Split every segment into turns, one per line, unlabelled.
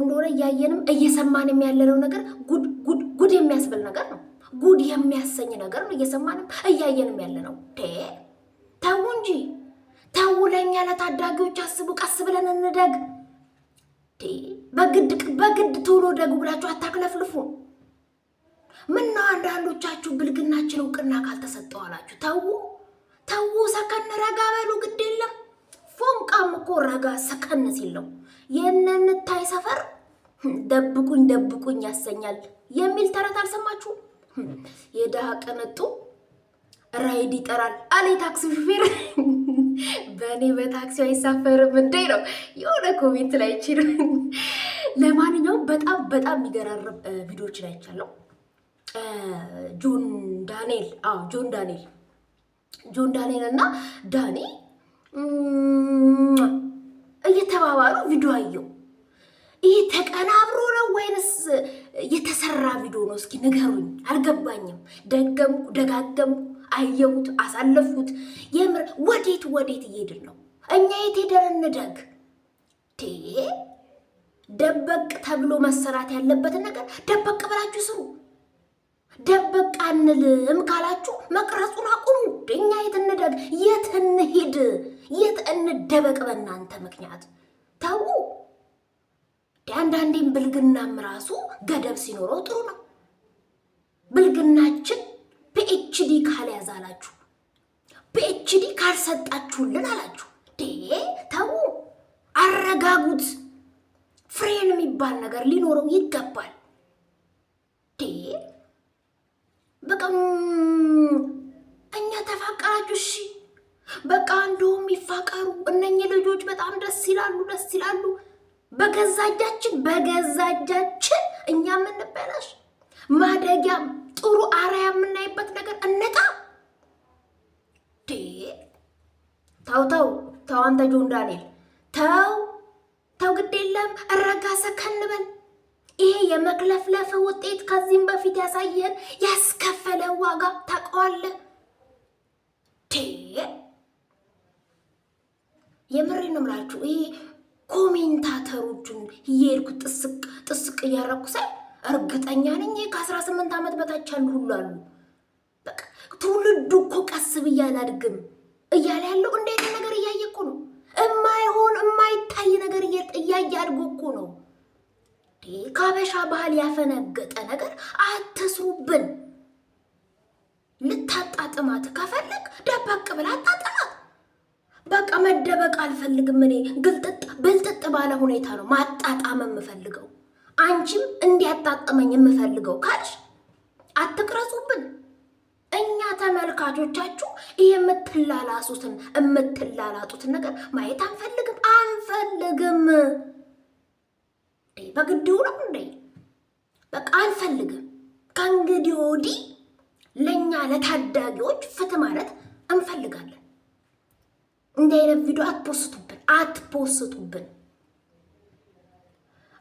እንደሆነ እያየንም እየሰማንም ያለነው ነገር ጉድ የሚያስብል ነገር ነው። ጉድ የሚያሰኝ ነገር ነው። እየሰማንም እያየንም ያለነው ተው እንጂ ተው። ለኛ ለታዳጊዎች አስቡ። ቀስ ብለን እንደግ። በግድ ቶሎ ደጉ ብላችሁ አታክለፍልፉ። ምነው አንዳንዶቻችሁ ብልግናችን እውቅና ካልተሰጠው አላችሁ? ተው፣ ሰከን ረጋ በሉ። ግድ የለም ፎንቃም እኮ ረጋ ሰከን ሲል ነው። የእነንታይ ሰፈር ደብቁኝ ያሰኛል የሚል ተረት አልሰማችሁ? የድሃ ቅንጡ ራይድ ይጠራል አለ ታክሲ ሹፌር። በእኔ በታክሲ አይሳፈርም እንዴ ነው የሆነ ኮሜንት ላይ ይችል። ለማንኛውም በጣም የሚገራርም ቪዲዮዎች ላይ አይቻለሁ። ጆን ዳንኤል እና ዳኒ እየተባባሉ ቪዲዮ አየው። ይህ ተቀናብሮ ነው ወይንስ የተሰራ ቪዲዮ ነው? እስኪ ንገሩኝ፣ አልገባኝም። ደጋገምኩ፣ አየሁት፣ አሳለፍኩት። የምር ወዴት እየሄድን ነው? እኛ የት ሄደን እንደግ? ደበቅ ተብሎ መሰራት ያለበትን ነገር ደበቅ ብላችሁ ስሩ። ደበቅ አንልም ካላችሁ መቅረጹን አቁሙ። እኛ የት እንደግ? የት እንሂድ? የት እንደበቅ? በእናንተ ምክንያት ተው። አንዳንዴም ብልግናም ራሱ ገደብ ሲኖረው ጥሩ ነው። ብልግናችን ፒኤችዲ ካልያዝ አላችሁ፣ ፒኤችዲ ካልሰጣችሁልን አላችሁ። ተው፣ አረጋጉት። ፍሬን የሚባል ነገር ሊኖረው ይገባል። በቃ እኛ ተፋቀራችሁ፣ እሺ በቃ እንደውም ይፋቀሩ። እነኚህ ልጆች በጣም ደስ ይላሉ። በገዛ እጃችን እኛ የምንበላሽ ማደጊያም ጥሩ አርአያ የምናይበት ነገር እንጣ። ተው አንተ ጆን ዳንኤል ተው፣ ግድ የለም እረጋ፣ ሰከን በል። ይሄ የመክለፍለፍ ውጤት ከዚህም በፊት ያሳየን ያስከፈለ ዋጋ ታውቀዋለህ። የምሬን ነው የምላችሁ። ይሄ ኮሜንታተሮቹን እየሄድኩ ጥስቅ እያረኩ ሳይ እርግጠኛ ነኝ ከ18 ዓመት በታች ያሉ ሁሉ አሉ። በቃ ትውልዱ እኮ ቀስ ብዬ አላድግም እያለ ያለው እንዴት ነገር እያየ እኮ ነው። የማይሆን የማይታይ ነገር እያየ አድጎ እኮ ነው። ከሀበሻ ባህል ያፈነገጠ ነገር አትስሩብን። ልታጣጥማት ከፈለግ ደበቅ ብላ አጣጥማት። በቃ መደበቅ አልፈልግም። እኔ ብልጥጥ ባለ ሁኔታ ነው ማጣጣም የምፈልገው። አንቺም እንዲያጣጥመኝ የምፈልገው ካልሽ አትቅረጹብን። እኛ ተመልካቾቻችሁ የምትላላጡትን ነገር ማየት አንፈልግም። በግድው ነው እንዴ? በቃ አንፈልግም። ከእንግዲህ ወዲህ ለእኛ ለታዳጊዎች ፍትህ ማለት እንፈልጋለን። እንዲህ አይነት ቪዲዮ አትፖስቱብን።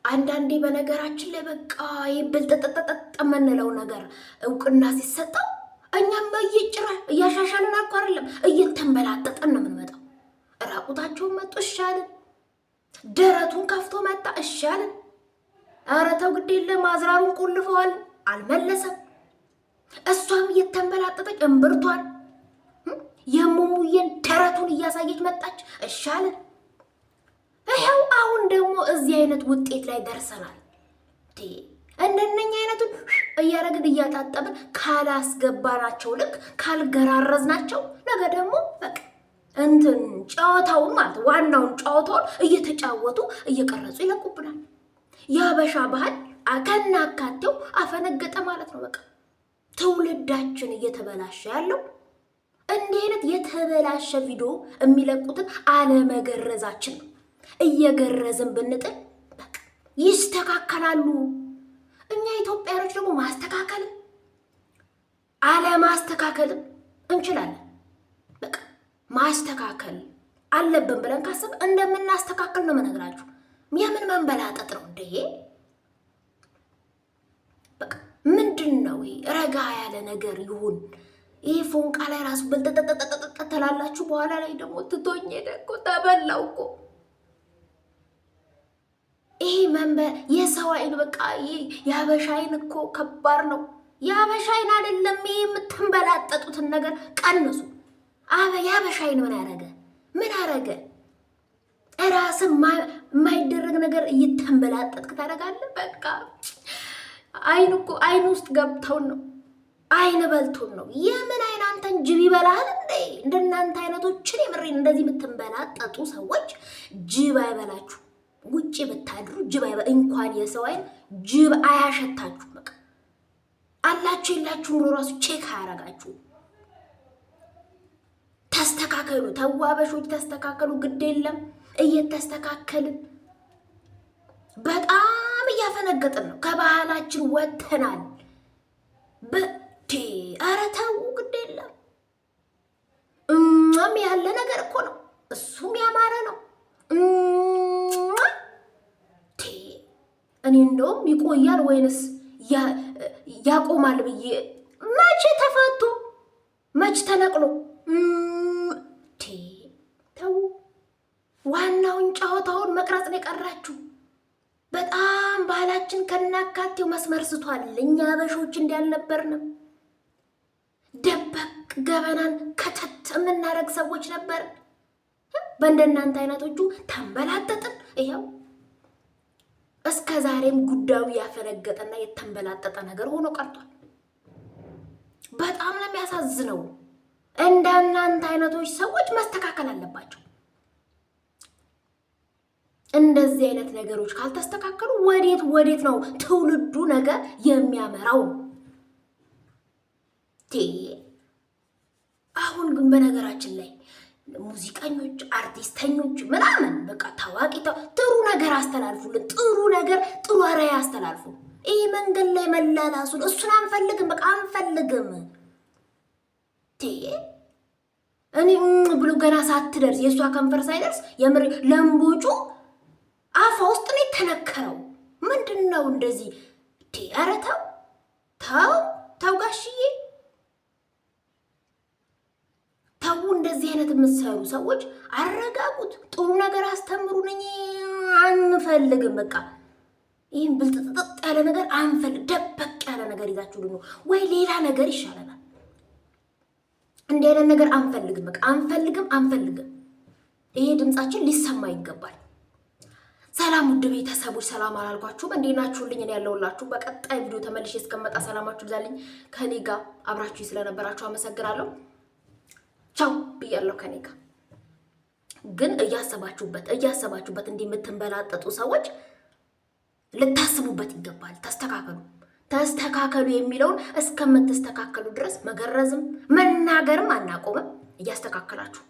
አንዳንዴ በነገራችን ላይ በቃ ይብልጥጥጥጥ የምንለው ነገር እውቅና ሲሰጠው እኛም እያሻሻልን እኮ አይደለም፣ እየተንበላጠጠን ነው የምንመጣው። ራቁታቸውን መጡ እሻልን፣ ደረቱን ከፍቶ መጣ እሻልን። ኧረ ተው ግድ የለም፣ አዝራሩን ቆልፈዋል፣ አልመለሰም። እሷም እየተንበላጠጠች እምብርቷን የሙሙዬን ደረቱን እያሳየች መጣች እሻልን። ይኸው አሁን ደግሞ እዚህ አይነት ውጤት ላይ ደርሰናል። እንደነኛ አይነቱን እያረግን እያጣጠብን ካላስገባናቸው ልክ ካልገራረዝናቸው ነገ ደግሞ በቃ ጨዋታውን ማለት ዋናውን ጨዋታውን እየተጫወቱ እየቀረጹ ይለቁብናል። የሀበሻ ባህል ከናካቴው አፈነገጠ ማለት ነው። በቃ ትውልዳችን እየተበላሸ ያለው እንዲህ አይነት የተበላሸ ቪዲዮ የሚለቁትን አለመገረዛችን ነው። እየገረዝን ብንጥል በቃ ይስተካከላሉ። እኛ ኢትዮጵያኖች ደግሞ ማስተካከልም አለማስተካከልም እንችላለን። በቃ ማስተካከል አለብን ብለን ካሰብ እንደምናስተካከል ነው መነግራችሁ። የምን መንበላጠጥ ነው እንዴ? በቃ ምንድን ነው ረጋ ያለ ነገር ይሁን። ይሄ ፎንቃ ላይ ራሱ በልጠጠጠጠጠ ተላላችሁ። በኋላ ላይ ደግሞ ትቶኝ ሄደ እኮ ተበላው እኮ። ይሄ መንበር የሰው አይን በቃ የሀበሻ አይን እኮ ከባድ ነው። የሀበሻ አይን አይደለም ይሄ የምትንበላጠጡትን ነገር ቀንሱ። የሀበሻ አይን ምን አረገ? ራስን የማይደረግ ነገር እየተንበላጠጥክ ታደርጋለህ። በቃ አይን ውስጥ ገብተውን ነው፣ አይን በልቶን ነው። የምን አይን አንተን ጅብ ይበላል እንዴ? እንደናንተ አይነቶችን የምሬን እንደዚህ የምትንበላጠጡ ሰዎች ጅብ አይበላችሁ። ውጪ ብታድሩ ጅብ እንኳን የሰው አይን ጅብ አያሸታችሁ። በቃ አላችሁ የላችሁም ብሎ ራሱ ቼክ አያረጋችሁ። ተስተካከሉ፣ ተዋበሾች ተስተካከሉ። ግድ የለም እየተስተካከልን በጣም እያፈነገጥን ነው። ከባህላችን ወጥተናል። ኧረ ተው፣ ግድ የለም ያለ ነገር እኮ ነው። እሱም ያማረ ነው። እኔ እንደውም ይቆያል ወይንስ ያቆማል ብዬ መቼ ተፈቶ መቼ ተነቅሎ ተው። ዋናውን ጨዋታውን መቅረጽ ነው የቀራችሁ። በጣም ባህላችን ከናካቴው መስመር ስቷል። እኛ አበሾች እንዳልነበርንም ደበቅ ገበናን ከተት የምናደርግ ሰዎች ነበር። በእንደናንተ አይነቶቹ ተንበላጠጥን። ይኸው እስከ ዛሬም ጉዳዩ ያፈነገጠና የተንበላጠጠ ነገር ሆኖ ቀርቷል። በጣም ነው የሚያሳዝነው። እንደናንተ አይነቶች ሰዎች መስተካከል አለባቸው። እንደዚህ አይነት ነገሮች ካልተስተካከሉ ወዴት ነው ትውልዱ ነገር የሚያመራው? አሁን ግን በነገራችን ላይ ሙዚቀኞች፣ አርቲስተኞች ምናምን በቃ ታዋቂ ጥሩ ነገር አስተላልፉልን። ጥሩ ነገር ጥሩ አርአያ አስተላልፉ። ይሄ መንገድ ላይ መላላሱን እሱን አንፈልግም። በቃ አንፈልግም። እኔ ብሎ ገና ሳትደርስ የእሷ ከንፈር ሳይደርስ የምር ለምቦጩ አፋ ውስጥ ነው የተነከረው። ምንድን ነው እንደዚህ? ኧረ ተው ጋሽዬ ተው። እንደዚህ አይነት የምትሰሩ ሰዎች አረጋጉት። ጥሩ ነገር አስተምሩን። አንፈልግም። በቃ ይህን ብልጥጥጥ ያለ ነገር አንፈልግ። ደበቅ ያለ ነገር ይዛችሁ ነው ወይ ሌላ ነገር ይሻለናል። እንዲህ አይነት ነገር አንፈልግም። በቃ አንፈልግም። ይሄ ድምጻችን ሊሰማ ይገባል። ሰላም ውድ ቤተሰቦች፣ ሰላም አላልኳችሁም? እንዴት ናችሁልኝ? እኔ ያለሁላችሁ። በቀጣይ ቪዲዮ ተመልሼ እስከመጣ ሰላማችሁ ይብዛልኝ። ከኔ ጋር አብራችሁ ስለነበራችሁ አመሰግናለሁ። ቻው ብያለሁ። ከኔ ጋር ግን እያሰባችሁበት እንዲህ የምትንበላጠጡ ሰዎች ልታስቡበት ይገባል። ተስተካከሉ የሚለውን እስከምትስተካከሉ ድረስ መገረዝም መናገርም አናቆምም። እያስተካከላችሁ